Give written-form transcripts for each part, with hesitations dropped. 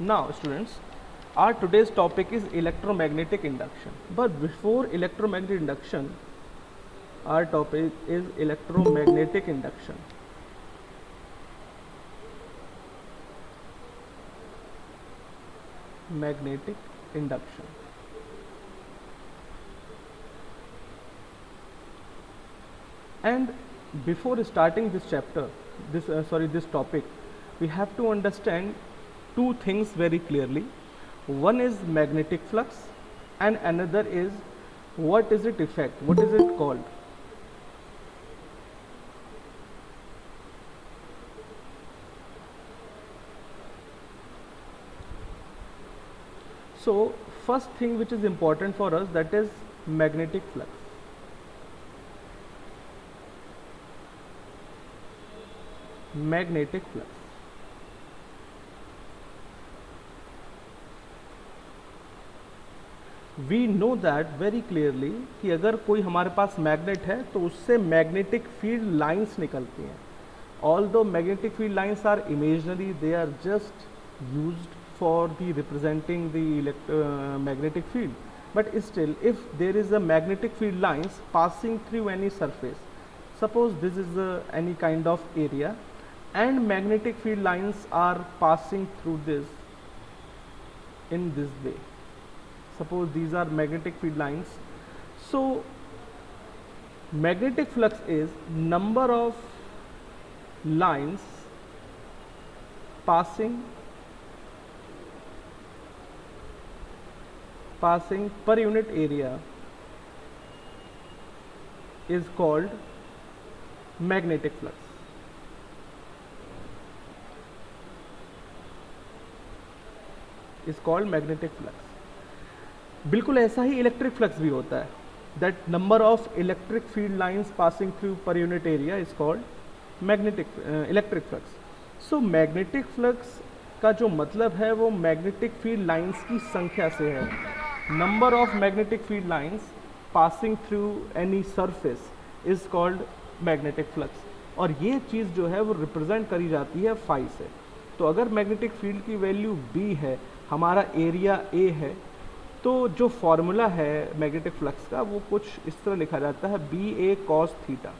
Now, students, our today's topic is electromagnetic induction. But before electromagnetic induction, our topic is electromagnetic induction. Magnetic induction. And before starting this chapter, this topic, we have to understand two things very clearly. One is magnetic flux, and another is what is it effect? What is it called? So, first thing which is important for us, that is magnetic flux. Magnetic flux. We know that very clearly कि अगर कोई हमारे पास magnet है तो उससे magnetic field lines निकलती हैं. Although magnetic field lines are imaginary, they are just used for the representing the magnetic field, but still if there is a magnetic field lines passing through any surface, suppose this is any kind of area and magnetic field lines are passing through this in this way, suppose these are magnetic field lines, so magnetic flux is number of lines passing per unit area is called magnetic flux. Is called magnetic flux. बिल्कुल ऐसा ही electric flux भी होता है. That number of electric field lines passing through per unit area is called magnetic electric flux. So magnetic flux का जो मतलब है वो मैग्नेटिक फील्ड लाइंस की संख्या से है. Number of magnetic field lines passing through any surface is called magnetic flux. और ये चीज़ जो है वो रिप्रेजेंट करी जाती है फाई से. तो अगर मैग्नेटिक फील्ड की वैल्यू बी है, हमारा एरिया ए है, तो जो फॉर्मूला है मैग्नेटिक फ्लक्स का वो कुछ इस तरह लिखा जाता है बी ए कॉस थीटा.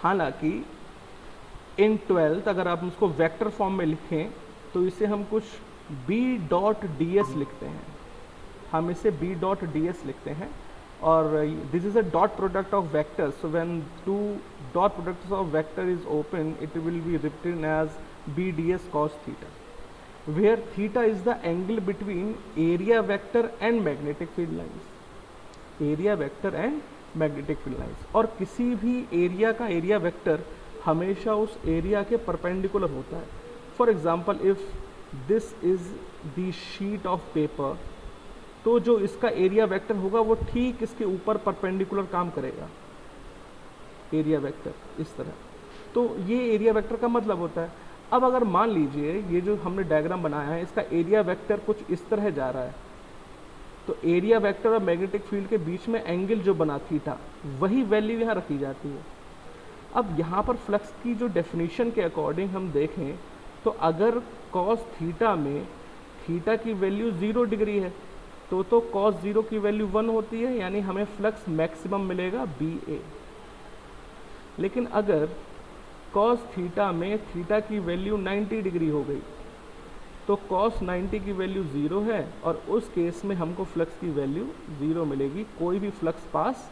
हालांकि इन 12th अगर आप उसको वेक्टर फॉर्म में लिखें तो इसे हम कुछ बी डॉट डी एस लिखते हैं. हम इसे बी डॉट डी एस लिखते हैं और this is a dot product of vectors. So when two dot products of vector is open it will be written as B D S cos theta, where theta is the angle between area vector and magnetic field lines. area vector and magnetic field lines. और किसी भी area का area vector हमेशा उस area के perpendicular होता है. For example if this is the sheet of paper, तो जो इसका एरिया वेक्टर होगा वो ठीक इसके ऊपर परपेंडिकुलर काम करेगा, एरिया वेक्टर इस तरह. तो ये एरिया वेक्टर का मतलब होता है. अब अगर मान लीजिए ये जो हमने डायग्राम बनाया है इसका एरिया वेक्टर कुछ इस तरह जा रहा है, तो एरिया वेक्टर और मैग्नेटिक फील्ड के बीच में एंगल जो बना थीटा, वही वैल्यू यहाँ रखी जाती है. अब यहाँ पर फ्लक्स की जो डेफिनेशन के अकॉर्डिंग हम देखें तो अगर कॉस थीटा में थीटा की वैल्यू 0 डिग्री है तो कॉस 0 की वैल्यू 1 होती है, यानी हमें फ्लक्स मैक्सिमम मिलेगा बी ए. लेकिन अगर कॉस थीटा में थीटा की वैल्यू 90 डिग्री हो गई तो कॉस 90 की वैल्यू 0 है और उस केस में हमको फ्लक्स की वैल्यू 0 मिलेगी, कोई भी फ्लक्स पास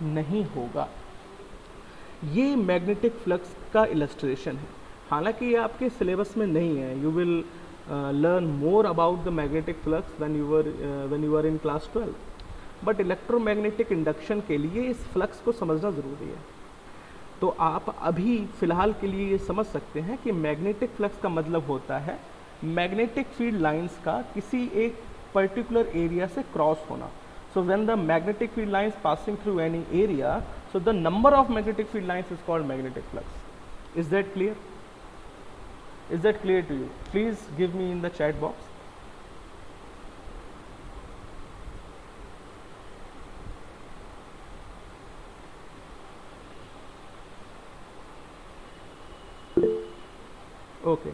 नहीं होगा. ये मैग्नेटिक फ्लक्स का इलस्ट्रेशन है. हालांकि ये आपके सिलेबस में नहीं है. You will learn more about the magnetic flux when you are in class 12, but electromagnetic induction के लिए इस फ्लक्स को समझना ज़रूरी है. तो आप अभी फ़िलहाल के लिए ये समझ सकते हैं कि मैग्नेटिक फ्लक्स का मतलब होता है मैग्नेटिक फील्ड लाइंस का किसी एक पर्टिकुलर एरिया से क्रॉस होना. So when the magnetic field lines passing through any area, so the number of magnetic field lines is called magnetic flux. Is that clear? Is that clear to you? Please give me in the chat box. Okay.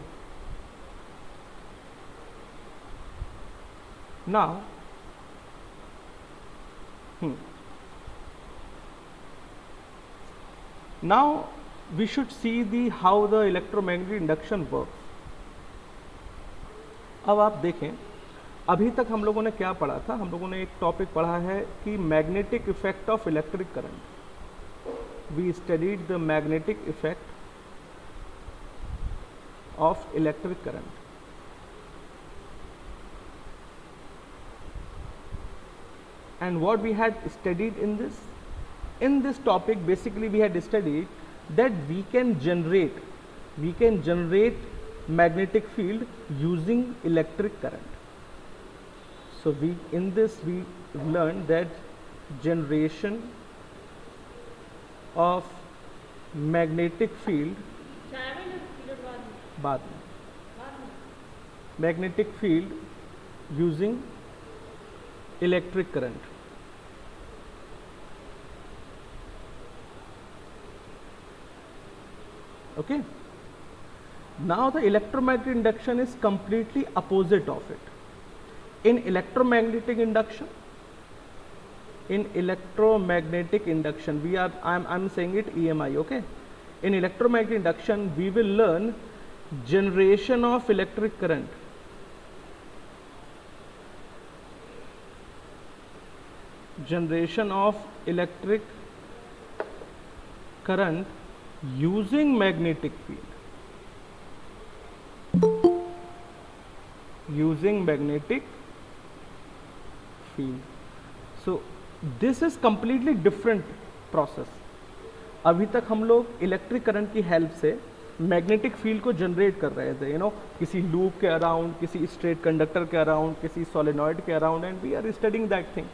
Now, now we should see the how the electromagnetic induction works. अब आप देखें, अभी तक हम लोगों ने क्या पढ़ा था? हम लोगों ने एक टॉपिक पढ़ा है कि magnetic effect of electric current. We studied the magnetic effect of electric current. And what we had studied in this topic, basically we had studied that we can generate magnetic field using electric current. So we learned that generation of magnetic field बाद में magnetic field using electric current. Okay, now the electromagnetic induction is completely opposite of it. In electromagnetic induction, I'm saying it EMI. Okay, in electromagnetic induction we will learn generation of electric current. Generation of electric current using magnetic field. Using magnetic field. So this is completely different process. अभी तक हम लोग electric current की help से magnetic field को generate कर रहे थे, किसी लूप के अराउंड, किसी स्ट्रेट कंडक्टर के अराउंड, किसी सोलेनॉइड के around, and we are studying that thing.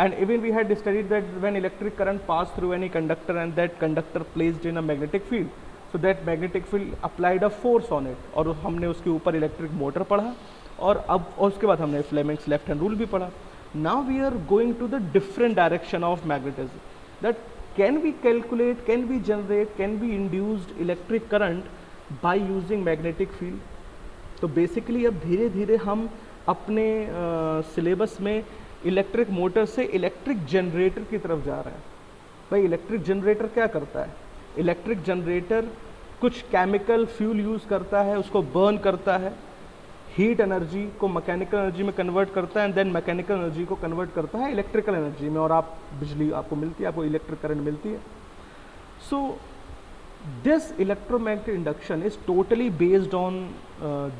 And even we had studied that when electric current passed through any conductor and that conductor placed in a magnetic field, so that magnetic field applied a force on it, और हमने उसके ऊपर electric motor पढ़ा, और उसके बाद हमने Fleming's left hand rule भी पढ़ा. Now we are going to the different direction of magnetism, that can we calculate, can we generate, can we induced electric current by using magnetic field. तो basically अब धीरे धीरे हम अपने syllabus में electric motor से इलेक्ट्रिक जनरेटर की तरफ जा रहे हैं. भाई इलेक्ट्रिक जनरेटर क्या करता है? इलेक्ट्रिक जनरेटर कुछ केमिकल फ्यूल यूज़ करता है, उसको बर्न करता है, हीट एनर्जी को मैकेनिकल एनर्जी में कन्वर्ट करता है, एंड देन मैकेनिकल एनर्जी को कन्वर्ट करता है इलेक्ट्रिकल एनर्जी में, और आप बिजली आपको मिलती है, आपको इलेक्ट्रिक करंट मिलती है. सो this electromagnetic induction is totally based on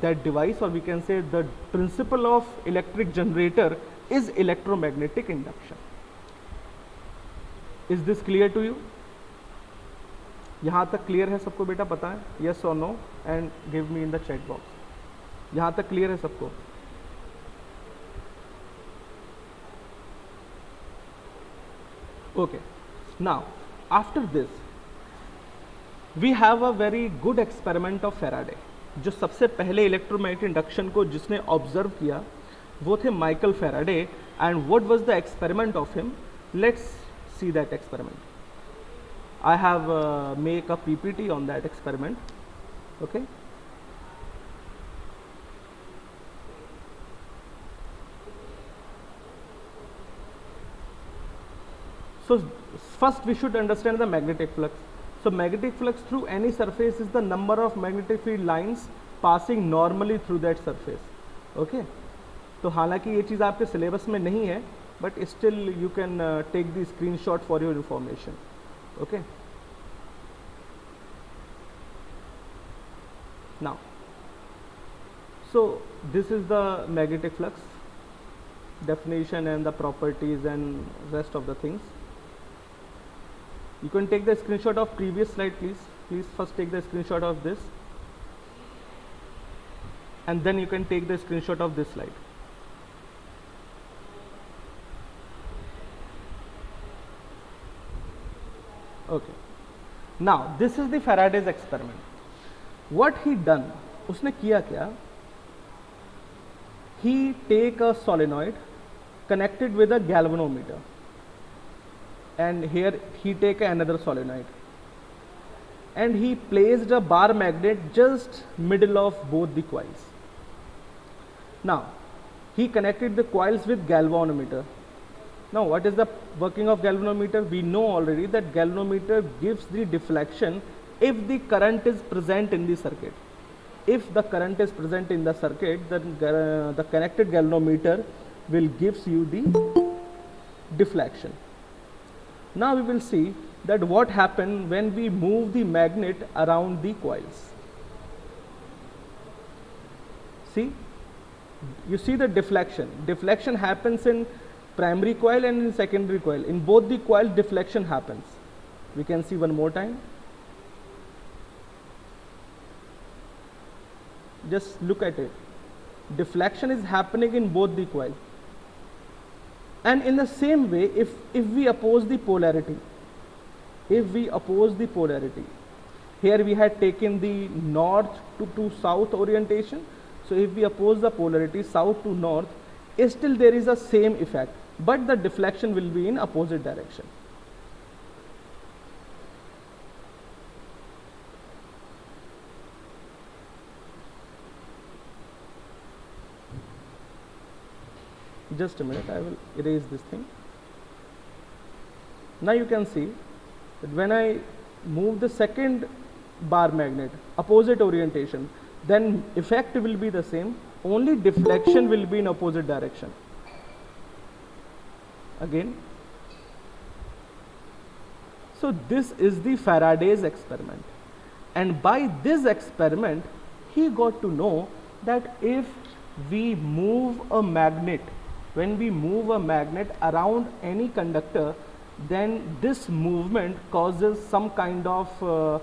that device, or we can say the principle of electric generator is electromagnetic induction. Is this clear to you? यहाँ तक क्लियर है सबको बेटा? पता है? yes or no and give me in the chat box. यहाँ तक clear है सबको? Okay, now after this we have a very good experiment of Faraday. जो सबसे पहले इलेक्ट्रोमैग्नेटिक इंडक्शन को जिसने ऑब्जर्व किया वो थे Michael Faraday. And what was the experiment of him? Let's see that experiment. I have make a PPT on that experiment. Okay, so first we should understand the magnetic flux. So magnetic flux through any surface is the number of magnetic field lines passing normally through that surface. Okay, तो हालांकि ये चीज़ आपके syllabus में नहीं है, but still you can take the screenshot for your information. Okay, now so this is the magnetic flux definition and the properties and rest of the things. You can take the screenshot of previous slide, please first take the screenshot of this, and then you can take the screenshot of this slide. Okay, now this is the Faraday's experiment. What he done, उसने किया क्या? He take a solenoid connected with a galvanometer, and here he take another solenoid, and he placed a bar magnet just middle of both the coils. Now He connected the coils with galvanometer. Now, what is the working of galvanometer? We know already that galvanometer gives the deflection if the current is present in the circuit. If the current is present in the circuit, then the connected galvanometer will gives you the deflection. Now we will see that what happens when we move the magnet around the coils. See, you see the deflection. Deflection happens in primary coil and in secondary coil. In both the coils, deflection happens. We can see one more time. Just look at it. Deflection is happening in both the coil. And in the same way, if we oppose the polarity, here we had taken the north to south orientation. So if we oppose the polarity south to north, still there is a same effect, but the deflection will be in opposite direction. Just a minute, I will erase this thing. Now you can see that when I move the second bar magnet, opposite orientation, then effect will be the same, only deflection will be in opposite direction. Again. So this is the Faraday's experiment, and by this experiment he got to know that if we move a magnet, when we move a magnet around any conductor, then this movement causes some kind of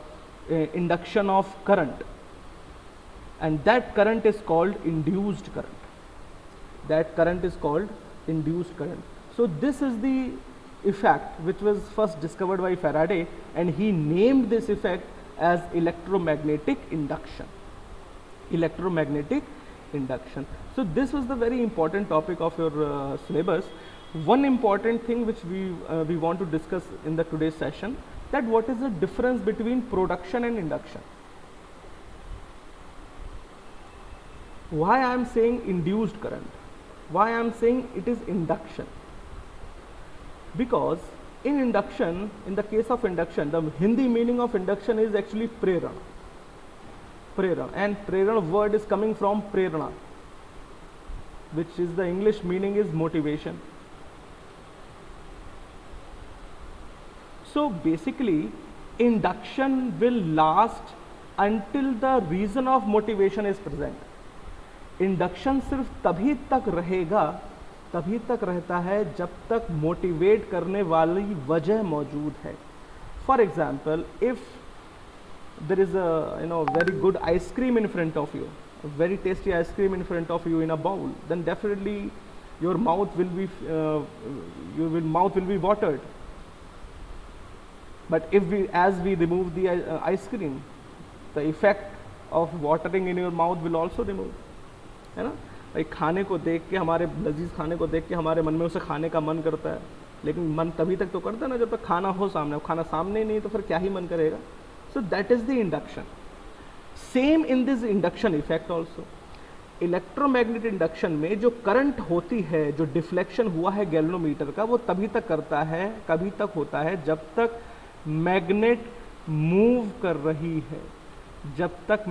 induction of current, and that current is called induced current. So this is the effect which was first discovered by Faraday, and he named this effect as electromagnetic induction. So this was the very important topic of your syllabus. One important thing which we want to discuss in the today's session, that what is the difference between production and induction. Why I am saying induced current? Why I am saying it is induction? Because in induction, in the case of induction, the Hindi meaning of induction is actually prerana. And prerana word is coming from prerana, which is the English meaning is motivation. So basically, induction will last until the reason of motivation is present. Induction सिर्फ तभी तक रहता है जब तक motivate करने वाली वजह मौजूद है. For example, if there is a very good ice cream in front of you, a very tasty ice cream in front of you in a bowl, then definitely your mouth will be watered. But as we remove the ice cream, the effect of watering in your mouth will also remove, है ना. भाई खाने को देख के, हमारे लजीज खाने को देख के हमारे मन में उसे खाने का मन करता है, लेकिन मन तभी तक तो करता है ना जब तक खाना हो सामने. खाना सामने नहीं तो फिर क्या ही मन करेगा. So that is the induction. Same in this induction effect also. Electromagnetic induction में जो करंट होती है, जो डिफ्लेक्शन हुआ है गैल्वेनोमीटर का, वो तभी तक करता है, कभी तक होता है जब तक मैग्नेट मूव कर रही है, जब तक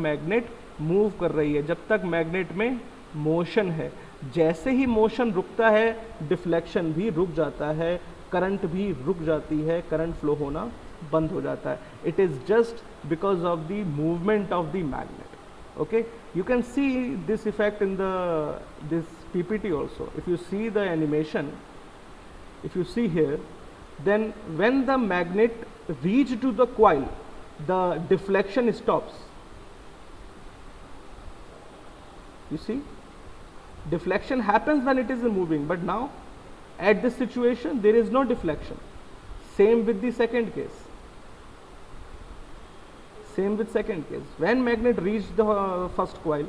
मैग्नेट में मोशन है. जैसे ही मोशन रुकता है, डिफ्लेक्शन भी रुक जाता है, करंट भी रुक जाती है, करंट फ्लो होना बंद हो जाता है. It is just because of the movement of the magnet. Okay, you can see this effect in this PPT also. If you see the animation, if you see here, then when the magnet reach to the coil, the deflection stops. You see, deflection happens when it is moving, but now at this situation there is no deflection. Same with the second case. When magnet reached the first coil,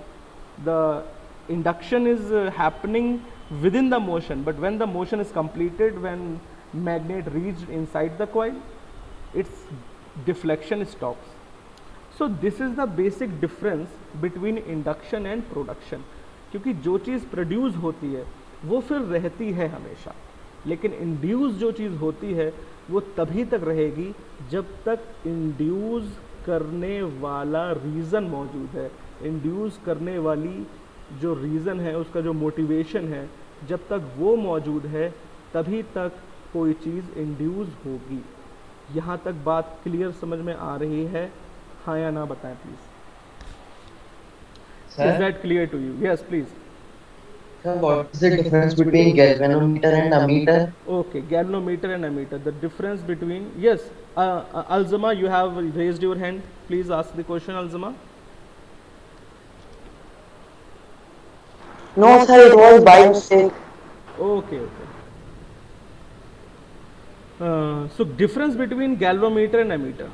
the induction is happening within the motion, but when the motion is completed, when magnet reached inside the coil, its deflection stops. So this is the basic difference between induction and production. क्योंकि जो चीज़ produce होती है वो फिर रहती है हमेशा, लेकिन इंड्यूस जो चीज़ होती है वो तभी तक रहेगी जब तक इंड्यूस करने वाला रीज़न मौजूद है। इंड्यूस करने वाली जो रीज़न है, उसका जो मोटिवेशन है, जब तक वो मौजूद है तभी तक कोई चीज़ इंड्यूस होगी। यहाँ तक बात क्लियर समझ में आ रही है? हाँ या ना बताएं please. Is Sir, that clear to you? Yes, please. sir, what is the difference between galvanometer and ammeter? Okay, galvanometer and ammeter. The difference between, yes, Alzama, you have raised your hand. Please ask the question, Alzama. No, sir, it was by mistake. Okay, okay. So difference between galvanometer and ammeter.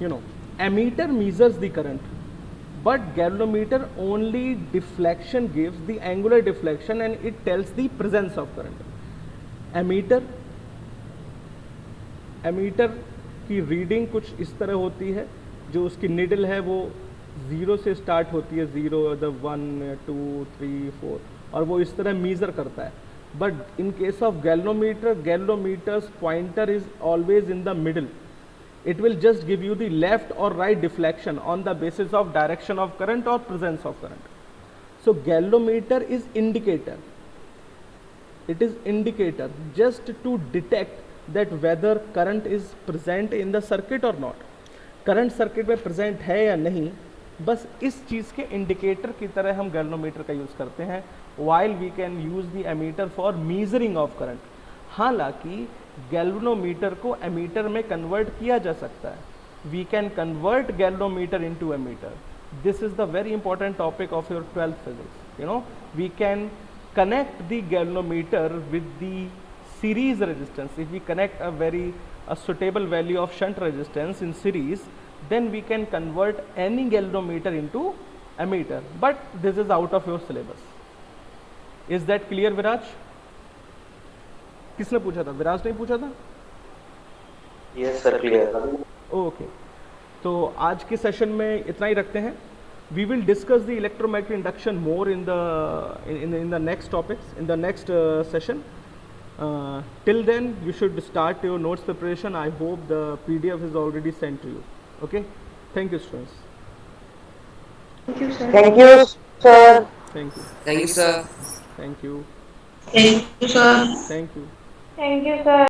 You know, ammeter measures the current, but galvanometer only deflection gives the angular deflection and it tells the presence of current. Ammeter ammeter की reading कुछ इस तरह होती है, जो उसकी needle है वो ज़ीरो से स्टार्ट होती है, ज़ीरो द 1 2 3 4, और वो इस तरह मीज़र करता है। But in case of galvanometers pointer is always in the middle. It will just give you the left or right deflection on the basis of direction of current or presence of current. So galvanometer is indicator. It is indicator just to detect that whether current is present in the circuit or not. Current circuit में present है या नहीं, बस इस चीज़ के indicator की तरह हम गैल्वनोमीटर का यूज़ करते हैं, while we can use the ammeter for measuring of current. हालांकि गैल्वनोमीटर को एमीटर में कन्वर्ट किया जा सकता है. We can convert galvanometer into ammeter. This is the very important topic of your 12th physics. You know, we can connect the galvanometer with the series resistance. If we connect a suitable value of shunt resistance in series, then we can convert any galvanometer into ammeter. But this is out of your syllabus. Is that clear, Viraj? किसने पूछा था? विराज ने पूछा था? Yes, sir, clear. Okay, तो आज के session में इतना ही रखते हैं. We will discuss the electromagnetic induction more in the next topics, in the next session. Till then, you should start your notes preparation. I hope the PDF is already sent to you. Okay? Thank you, students. Thank you, sir. Thank you. Thank you, sir. Thank you. Thank you, sir. Thank you. Thank you, sir.